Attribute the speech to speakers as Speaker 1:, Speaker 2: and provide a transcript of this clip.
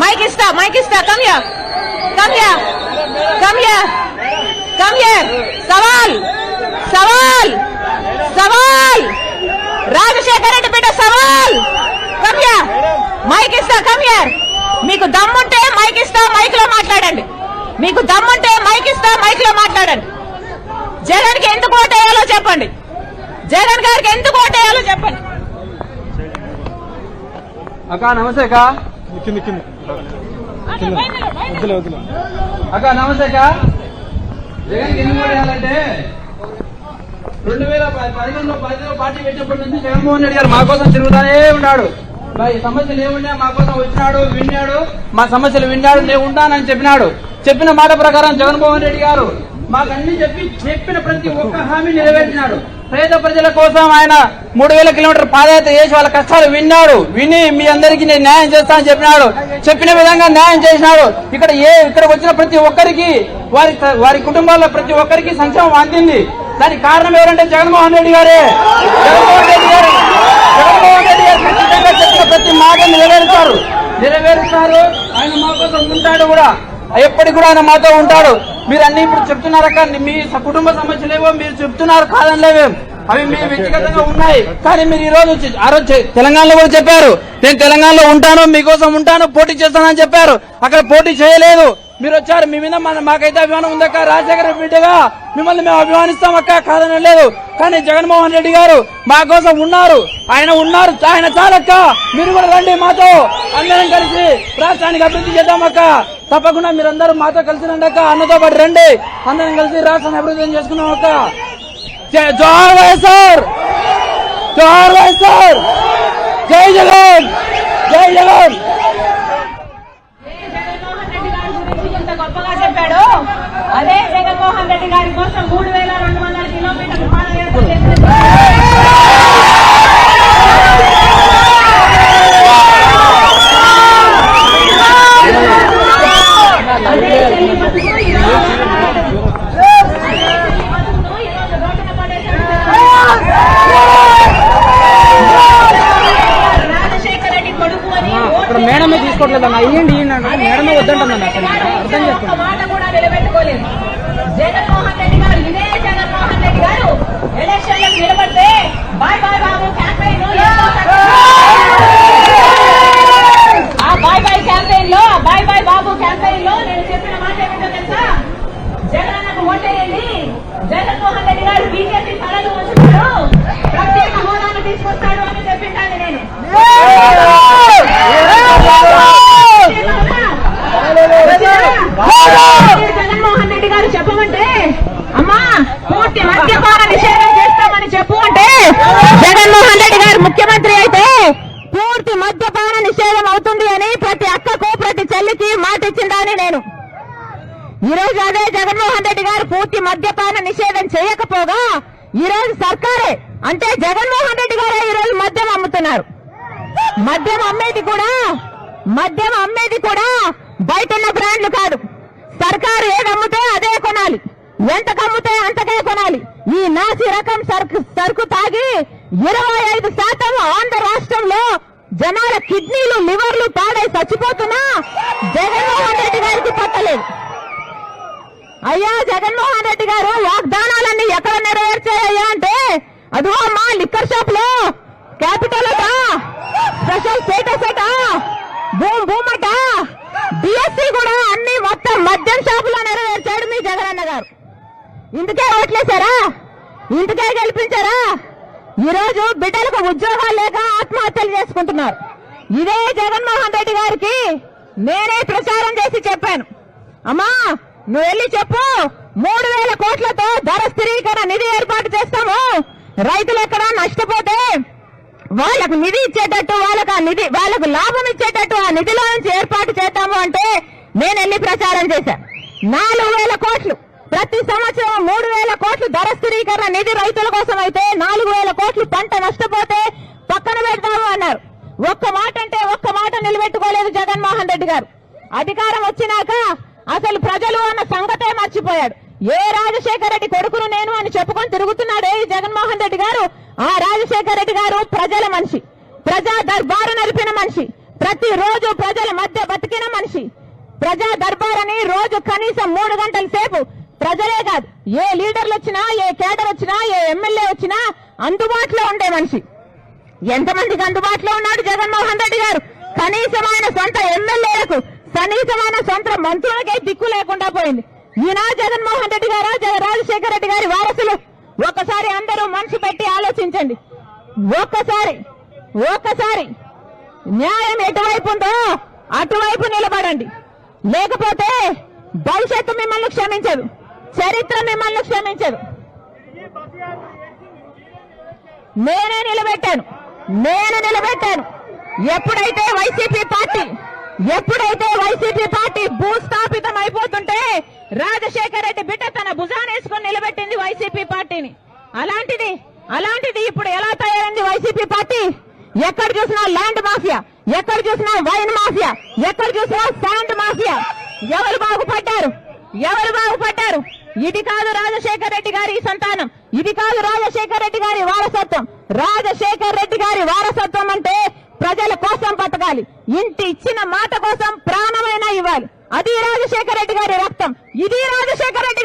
Speaker 1: Mic ఇస్తా come here సవాల్ రాజశేఖర రెడ్డి బిడ్డ సవాల్ కమ్ హియర్ మైక్ ఇస్తా కమ్ హియర్ మీకు దమ్ముంటే మైక్ ఇస్తా మైక్ లో మాట్లాడండి జగన్ కి ఎందుకు ఓటేయాలో చెప్పండి జగన్ గారికి ఎందుకు ఓటేయాలో చెప్పండి
Speaker 2: అక్క నమస్తే అక్క అక్క నమస్తే అక్క జగన్ ఎందుకు ఓటేయాలంటే 2015లో పార్టీ పెట్టినప్పటి నుంచి జగన్మోహన్ రెడ్డి గారు మా కోసం తిరుగుతానే ఉన్నాడు. ఈ సమస్యలు ఏమున్నాయో మా కోసం వచ్చినాడు, విన్నాడు, మా సమస్యలు విన్నాడు, నేను ఉంటానని చెప్పిన మాట ప్రకారం జగన్మోహన్ రెడ్డి గారు మాకన్నీ చెప్పిన ప్రతి ఒక్క హామీ నెరవేర్చినాడు. పేద ప్రజల కోసం ఆయన 3000 కిలోమీటర్ పాదయాత్ర చేసి వాళ్ళ కష్టాలు విని మీ అందరికీ నేను న్యాయం చేస్తానని చెప్పిన విధంగా న్యాయం చేసినాడు. ఇక్కడ వచ్చిన ప్రతి ఒక్కరికి వారి కుటుంబాల్లో ప్రతి ఒక్కరికి సంక్షేమం అందింది. దానికి కారణం ఎవరంటే జగన్మోహన్ రెడ్డి గారే. జగన్మోహన్ రెడ్డి గారు ఖచ్చితంగా చెప్పిన ప్రతి మాట నెరవేరుస్తారు. ఆయన మా కోసం ఉంటాడు కూడా, ఎప్పటికి కూడా ఆయన మాతో ఉంటాడు. మీరు అన్ని ఇప్పుడు చెప్తున్నారక్క, మీ కుటుంబ సమస్యలేవో మీరు చెప్తున్నారు, కాదనిలేవేం, అవి మీ వ్యక్తిగతంగా ఉన్నాయి. కానీ మీరు ఆ రోజు తెలంగాణలో కూడా చెప్పారు, నేను తెలంగాణలో ఉంటాను, మీకోసం ఉంటాను, పోటీ చేస్తానని చెప్పారు. అక్కడ పోటీ చేయలేదు. మీరు వచ్చారు, మీ మీద మాకైతే అభిమానం ఉందక్క. రాజశేఖర బిడ్డగా మిమ్మల్ని మేము అభిమానిస్తాం అక్క, కాదని లేదు. కానీ జగన్మోహన్ రెడ్డి గారు మా కోసం ఉన్నారు, ఆయన చాలక్క. మీరు కూడా రండి, మాతో అందరం కలిసి రాష్ట్రానికి అభివృద్ధి చేద్దామక్క. తప్పకుండా మీరందరూ మాతో కలిసి రండి అక్క, అన్నతో పాటు రండి, అందరం కలిసి రాష్ట్రాన్ని అభివృద్ధి చేసుకున్నాం అక్క. జోహార్ వైఎస్ఆర్, జై జగన్, జై జగన్.
Speaker 1: గొప్పగా చెప్పాడు. అదే జగన్మోహన్ రెడ్డి గారి కోసం 3200 కిలోమీటర్లు పాదయాత్ర చేసిన రాజశేఖర రెడ్డి కొడుకు అని
Speaker 2: మేడమే తీసుకోవట్లేదన్న, ఇయ్యండి మేడమే వద్దంటుందన్న.
Speaker 1: ఒక్క మాట కూడా నిలబెట్టుకోలేదు జగన్మోహన్ రెడ్డి గారు. ఇదే జగన్మోహన్ రెడ్డి గారు ఎలక్షన్లకు నిలబడితే బాయ్ బాయ్ బాబు క్యాంపెయిన్ లో బాయ్ బాయ్ బాబు క్యాంపెయిన్ లో నేను చెప్పిన మాట ఏమిటో తెలుసా? జగనన్నకు ఓటేయండి, జగన్మోహన్ రెడ్డి గారు బీజేపీ తలలు వచ్చుతాడు, ప్రత్యేక హోదాను తీసుకొస్తాడు అని చెప్పింటాను నేను. జగన్మోహన్ రెడ్డి గారు చెప్పమంటే అమ్మా పూర్తి మద్యపాన నిషేధం చేస్తామని చెప్పు అంటే, జగన్మోహన్ రెడ్డి గారు ముఖ్యమంత్రి అయితే పూర్తి మద్యపాన నిషేధం అవుతుంది అని ప్రతి అక్కకు ప్రతి చెల్లికి మాట ఇచ్చిందని నేను. ఈ రోజు అదే జగన్మోహన్ రెడ్డి గారు పూర్తి మద్యపాన నిషేధం చేయకపోగా ఈ రోజు సర్కారే అంటే జగన్మోహన్ రెడ్డి గారే ఈ రోజు మద్యం అమ్ముతున్నారు. మద్యం అమ్మేది కూడా బయట ఉన్న బ్రాండ్లు కాదు. సర్కారు ఏది అమ్ముతే అదే కొనాలి, ఎంతకు అమ్ముతే అంతకే కొనాలి. ఈ నాసి రకం సరుకు తాగి 25% ఆంధ్ర రాష్ట్రంలో జనాల కిడ్నీలు, లివర్లు పాడై చచ్చిపోతున్నా జగన్మోహన్ రెడ్డి గారికి పట్టలేదు. అయ్యా జగన్మోహన్ రెడ్డి గారు వాగ్దానాలన్నీ ఎక్కడ నెరవేర్చాయ్యా అంటే, అదిగో అమ్మా లిక్కర్ షాప్ లో క్యాపిటల్ అట, స్పెషల్ స్టేటస్ అట, భూమట, డిఎస్సీ కూడా అన్ని మొత్తం మద్యం షాపులో నెరవేర్చాడు మీ జగనన్న గారు. ఇందుకే ఓట్లేశారా? ఇందుకే గెలిపించారా? ఈ రోజు బిడ్డలకు ఉద్యోగాలు లేక ఆత్మహత్యలు చేసుకుంటున్నారు. ఇదే జగన్మోహన్ రెడ్డి గారికి నేనే ప్రచారం చేసి చెప్పాను, అమ్మా నువ్వు వెళ్ళి చెప్పు 3000 కోట్లతో ధర స్థిరీకరణ నిధి ఏర్పాటు చేస్తాము, రైతులు ఎక్కడా నష్టపోతే వాళ్ళకు నిధి ఇచ్చేటట్టు, వాళ్ళకు లాభం ఇచ్చేటట్టు ఆ నిధిలో నుంచి ఏర్పాటు చేద్దాము అంటే నేను వెళ్ళి ప్రచారం చేశాను. 4000 కోట్లు ప్రతి సంవత్సరం 3000 కోట్లు ధర స్థిరీకరణ నిధి రైతుల కోసం అయితే 4000 కోట్లు పంట నష్టపోతే పక్కన పెడతాము అన్నారు. ఒక్క మాట అంటే ఒక్క మాట నిలబెట్టుకోలేదు జగన్మోహన్ రెడ్డి గారు. అధికారం వచ్చినాక అసలు ప్రజలు అన్న సంగతే మర్చిపోయాడు. ఏ రాజశేఖర రెడ్డి కొడుకును నేను అని చెప్పుకొని తిరుగుతున్నాడే ఈ జగన్మోహన్ రెడ్డి గారు. ఆ రాజశేఖర రెడ్డి గారు ప్రజల మనిషి, ప్రజా దర్బారు నడిపిన మనిషి, ప్రతి రోజు ప్రజల మధ్య బతికిన ప్రజా దర్బార్ అని రోజు కనీసం 3 గంటల సేపు ప్రజలే కాదు, ఏ లీడర్లు వచ్చినా, ఏ కేడర్ వచ్చినా, ఏ ఎమ్మెల్యే వచ్చినా అందుబాటులో ఉండే మనిషి. ఎంతమందికి అందుబాటులో ఉన్నాడు జగన్మోహన్ రెడ్డి గారు? కనీసం ఆయన సొంత ఎమ్మెల్యేలకు, కనీసమైన సొంత మంత్రులకే దిక్కు లేకుండా పోయింది. ఈయన జగన్మోహన్ రెడ్డి గారు, రాజశేఖర రెడ్డి గారి వారసులు? ఒక్కసారి అందరూ మనసు పెట్టి ఆలోచించండి. ఒక్కసారి న్యాయం ఎటువైపు ఉందో అటువైపు నిలబడండి. లేకపోతే భవిష్యత్తు మిమ్మల్ని క్షమించదు, చరిత్ర మిమ్మల్ని క్షమించదు. నేను నిలబెట్టాను. ఎప్పుడైతే వైసీపీ పార్టీ భూస్థాపితం అయిపోతుంటే రాజశేఖర రెడ్డి బిడ్డ తన భుజానేసుకొని నిలబెట్టింది వైసీపీ పార్టీని. అలాంటిది ఇప్పుడు ఎలా తయారైంది వైసీపీ పార్టీ? ఎక్కడ చూసినా ల్యాండ్ మాఫియా, ఎక్కడ చూసినా వైన్ మాఫియా, ఎక్కడ చూసినా శాండ్ మాఫియా. ఎవరు బాగుపడ్డారు? ఇది కాదు రాజశేఖర రెడ్డి గారి సంతానం, ఇది కాదు రాజశేఖర రెడ్డి గారి వారసత్వం. రాజశేఖర రెడ్డి గారి వారసత్వం అంటే ప్రజల కోసం బతకాలి, ఇంటి ఇచ్చిన మాట కోసం ప్రాణమైనా ఇవ్వాలి. అది రాజశేఖర రెడ్డి గారి రక్తం, ఇది రాజశేఖర రెడ్డి